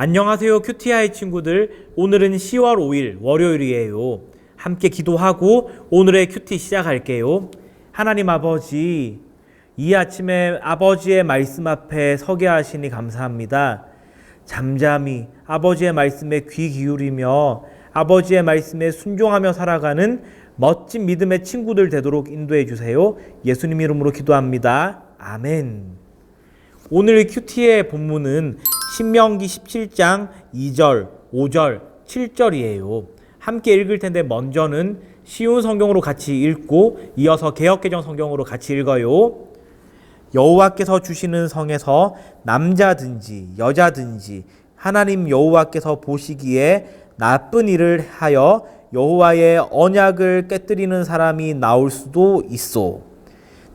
안녕하세요, 큐티아이 친구들. 오늘은 10월 5일 월요일이에요. 함께 기도하고 오늘의 큐티 시작할게요. 하나님 아버지, 이 아침에 아버지의 말씀 앞에 서게 하시니 감사합니다. 잠잠히 아버지의 말씀에 귀 기울이며 아버지의 말씀에 순종하며 살아가는 멋진 믿음의 친구들 되도록 인도해 주세요. 예수님 이름으로 기도합니다. 아멘. 오늘 큐티의 본문은 신명기 17장 2절, 5절, 7절이에요. 함께 읽을 텐데 먼저는 쉬운 성경으로 같이 읽고 이어서 개역개정 성경으로 같이 읽어요. 여호와께서 주시는 성에서 남자든지 여자든지 하나님 여호와께서 보시기에 나쁜 일을 하여 여호와의 언약을 깨뜨리는 사람이 나올 수도 있어.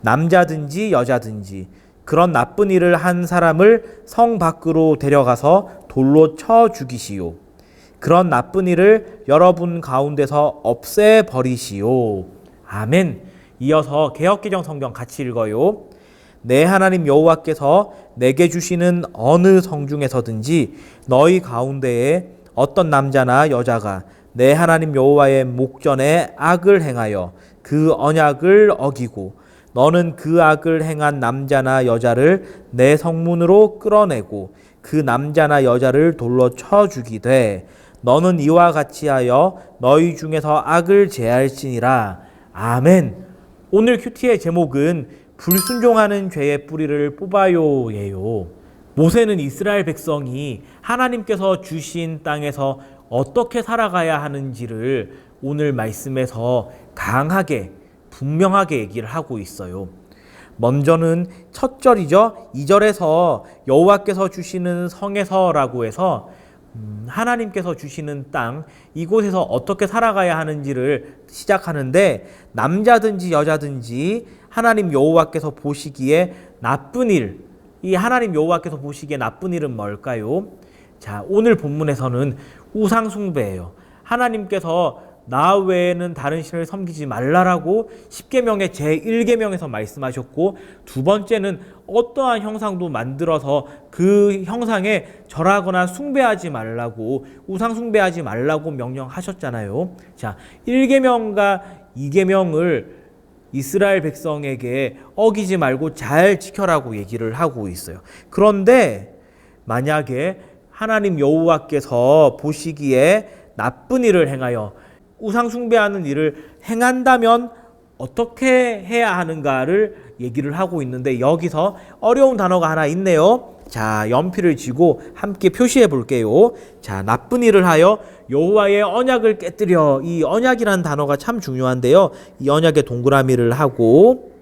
남자든지 여자든지 그런 나쁜 일을 한 사람을 성 밖으로 데려가서 돌로 쳐 죽이시오. 그런 나쁜 일을 여러분 가운데서 없애버리시오. 아멘. 이어서 개역개정 성경 같이 읽어요. 내 하나님 여호와께서 내게 주시는 어느 성 중에서든지 너희 가운데에 어떤 남자나 여자가 내 하나님 여호와의 목전에 악을 행하여 그 언약을 어기고 너는 그 악을 행한 남자나 여자를 내 성문으로 끌어내고 그 남자나 여자를 돌로 쳐 죽이되 너는 이와 같이 하여 너희 중에서 악을 제할지니라. 아멘. 오늘 큐티의 제목은 불순종하는 죄의 뿌리를 뽑아요예요. 모세는 이스라엘 백성이 하나님께서 주신 땅에서 어떻게 살아가야 하는지를 오늘 말씀에서 강하게 분명하게 얘기를 하고 있어요. 먼저는 첫 절이죠. 2절에서 여호와께서 주시는 성에서라고 해서 하나님께서 주시는 땅, 이곳에서 어떻게 살아가야 하는지를 시작하는데 남자든지 여자든지 하나님 여호와께서 보시기에 나쁜 일, 이 하나님 여호와께서 보시기에 나쁜 일은 뭘까요? 자, 오늘 본문에서는 우상 숭배예요. 하나님께서 나 외에는 다른 신을 섬기지 말라라고 10계명의 제1계명에서 말씀하셨고, 두 번째는 어떠한 형상도 만들어서 그 형상에 절하거나 숭배하지 말라고, 우상 숭배하지 말라고 명령하셨잖아요. 자, 1계명과 2계명을 이스라엘 백성에게 어기지 말고 잘 지켜라고 얘기를 하고 있어요. 그런데 만약에 하나님 여호와께서 보시기에 나쁜 일을 행하여 우상 숭배하는 일을 행한다면 어떻게 해야 하는가를 얘기를 하고 있는데, 여기서 어려운 단어가 하나 있네요. 자, 연필을 쥐고 함께 표시해 볼게요. 자, 나쁜 일을 하여 여호와의 언약을 깨뜨려. 이 언약이라는 단어가 참 중요한데요. 이 언약에 동그라미를 하고,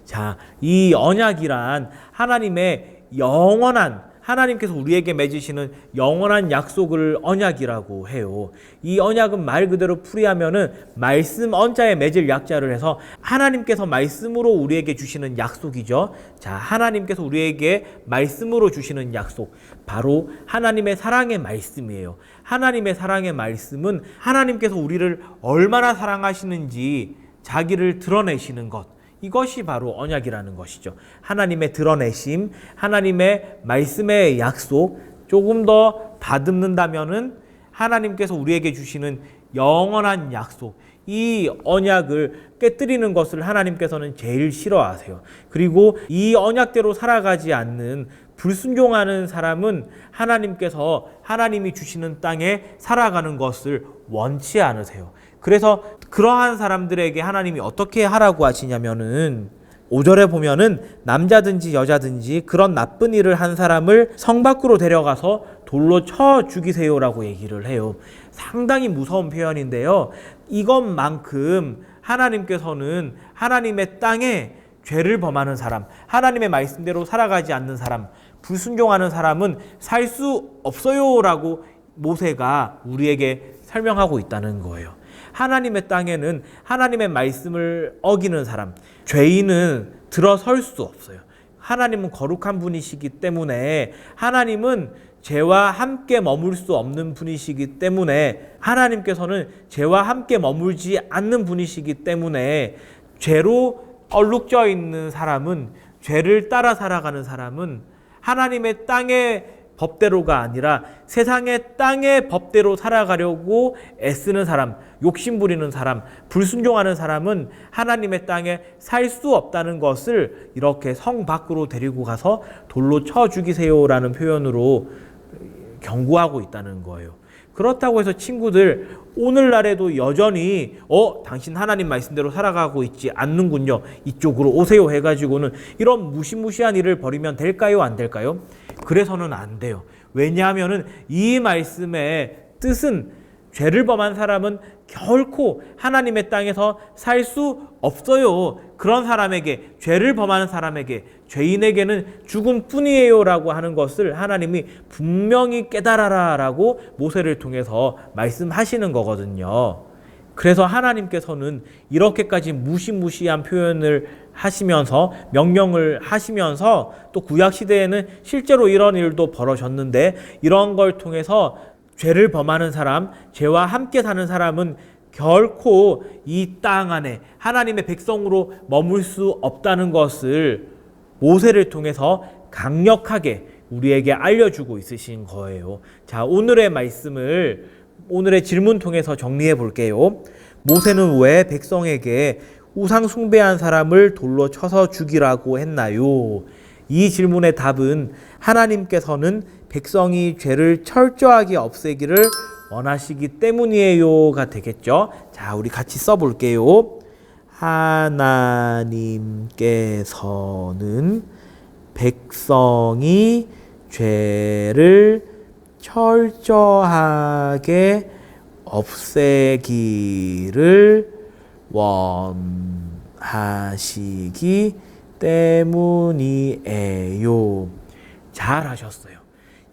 자, 이 언약이란 하나님의 영원한, 하나님께서 우리에게 맺으시는 영원한 약속을 언약이라고 해요. 이 언약은 말 그대로 풀이하면은 말씀 언자에 맺을 약자를 해서 하나님께서 말씀으로 우리에게 주시는 약속이죠. 자, 하나님께서 우리에게 말씀으로 주시는 약속, 바로 하나님의 사랑의 말씀이에요. 하나님의 사랑의 말씀은 하나님께서 우리를 얼마나 사랑하시는지 자기를 드러내시는 것, 이것이 바로 언약이라는 것이죠. 하나님의 드러내심, 하나님의 말씀의 약속, 조금 더 다듬는다면은 하나님께서 우리에게 주시는 영원한 약속, 이 언약을 깨뜨리는 것을 하나님께서는 제일 싫어하세요. 그리고 이 언약대로 살아가지 않는, 불순종하는 사람은 하나님께서 하나님이 주시는 땅에 살아가는 것을 원치 않으세요. 그래서 그러한 사람들에게 하나님이 어떻게 하라고 하시냐면은 5절에 보면은 남자든지 여자든지 그런 나쁜 일을 한 사람을 성 밖으로 데려가서 돌로 쳐 죽이세요라고 얘기를 해요. 상당히 무서운 표현인데요. 이것만큼 하나님께서는 하나님의 땅에 죄를 범하는 사람, 하나님의 말씀대로 살아가지 않는 사람, 불순종하는 사람은 살 수 없어요라고 모세가 우리에게 설명하고 있다는 거예요. 하나님의 땅에는 하나님의 말씀을 어기는 사람, 죄인은 들어설 수 없어요. 하나님은 거룩한 분이시기 때문에, 하나님은 죄와 함께 머물 수 없는 분이시기 때문에, 하나님께서는 죄와 함께 머물지 않는 분이시기 때문에, 죄로 얼룩져 있는 사람은, 죄를 따라 살아가는 사람은 하나님의 땅에 법대로가 아니라 세상의 땅의 법대로 살아가려고 애쓰는 사람, 욕심 부리는 사람, 불순종하는 사람은 하나님의 땅에 살 수 없다는 것을 이렇게 성 밖으로 데리고 가서 돌로 쳐 죽이세요라는 표현으로 경고하고 있다는 거예요. 그렇다고 해서 친구들, 오늘날에도 여전히 당신 하나님 말씀대로 살아가고 있지 않는군요, 이쪽으로 오세요 해가지고는 이런 무시무시한 일을 벌이면 될까요, 안 될까요? 그래서는 안 돼요. 왜냐하면은 이 말씀의 뜻은 죄를 범한 사람은 결코 하나님의 땅에서 살 수 없어요. 그런 사람에게, 죄를 범하는 사람에게, 죄인에게는 죽음뿐이에요 라고 하는 것을 하나님이 분명히 깨달아라 라고 모세를 통해서 말씀하시는 거거든요. 그래서 하나님께서는 이렇게까지 무시무시한 표현을 하시면서, 명령을 하시면서, 또 구약시대에는 실제로 이런 일도 벌어졌는데, 이런 걸 통해서 죄를 범하는 사람, 죄와 함께 사는 사람은 결코 이 땅 안에 하나님의 백성으로 머물 수 없다는 것을 모세를 통해서 강력하게 우리에게 알려주고 있으신 거예요. 자, 오늘의 말씀을 오늘의 질문 통해서 정리해 볼게요. 모세는 왜 백성에게 우상 숭배한 사람을 돌로 쳐서 죽이라고 했나요? 이 질문의 답은 하나님께서는 백성이 죄를 철저하게 없애기를 원하시기 때문이에요가 되겠죠. 자, 우리 같이 써볼게요. 하나님께서는 백성이 죄를 철저하게 없애기를 원하시기 때문이에요. 잘하셨어요.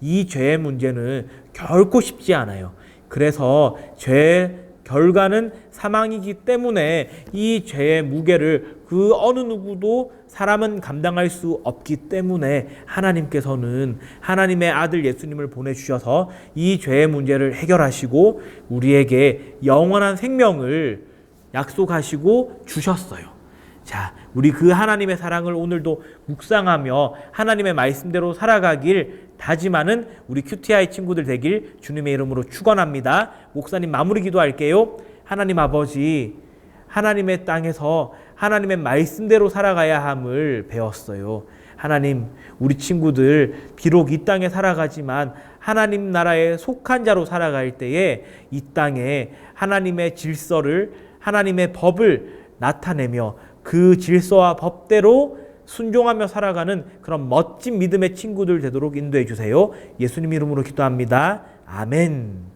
이 죄의 문제는 결코 쉽지 않아요. 그래서 죄의 결과는 사망이기 때문에 이 죄의 무게를 그 어느 누구도 사람은 감당할 수 없기 때문에 하나님께서는 하나님의 아들 예수님을 보내주셔서 이 죄의 문제를 해결하시고 우리에게 영원한 생명을 약속하시고 주셨어요. 자, 우리 그 하나님의 사랑을 오늘도 묵상하며 하나님의 말씀대로 살아가길 다짐하는 우리 QTI 친구들 되길 주님의 이름으로 축원합니다. 목사님 마무리 기도할게요. 하나님 아버지, 하나님의 땅에서 하나님의 말씀대로 살아가야 함을 배웠어요. 하나님, 우리 친구들 비록 이 땅에 살아가지만 하나님 나라에 속한 자로 살아갈 때에 이 땅에 하나님의 질서를, 하나님의 법을 나타내며 그 질서와 법대로 순종하며 살아가는 그런 멋진 믿음의 친구들 되도록 인도해 주세요. 예수님 이름으로 기도합니다. 아멘.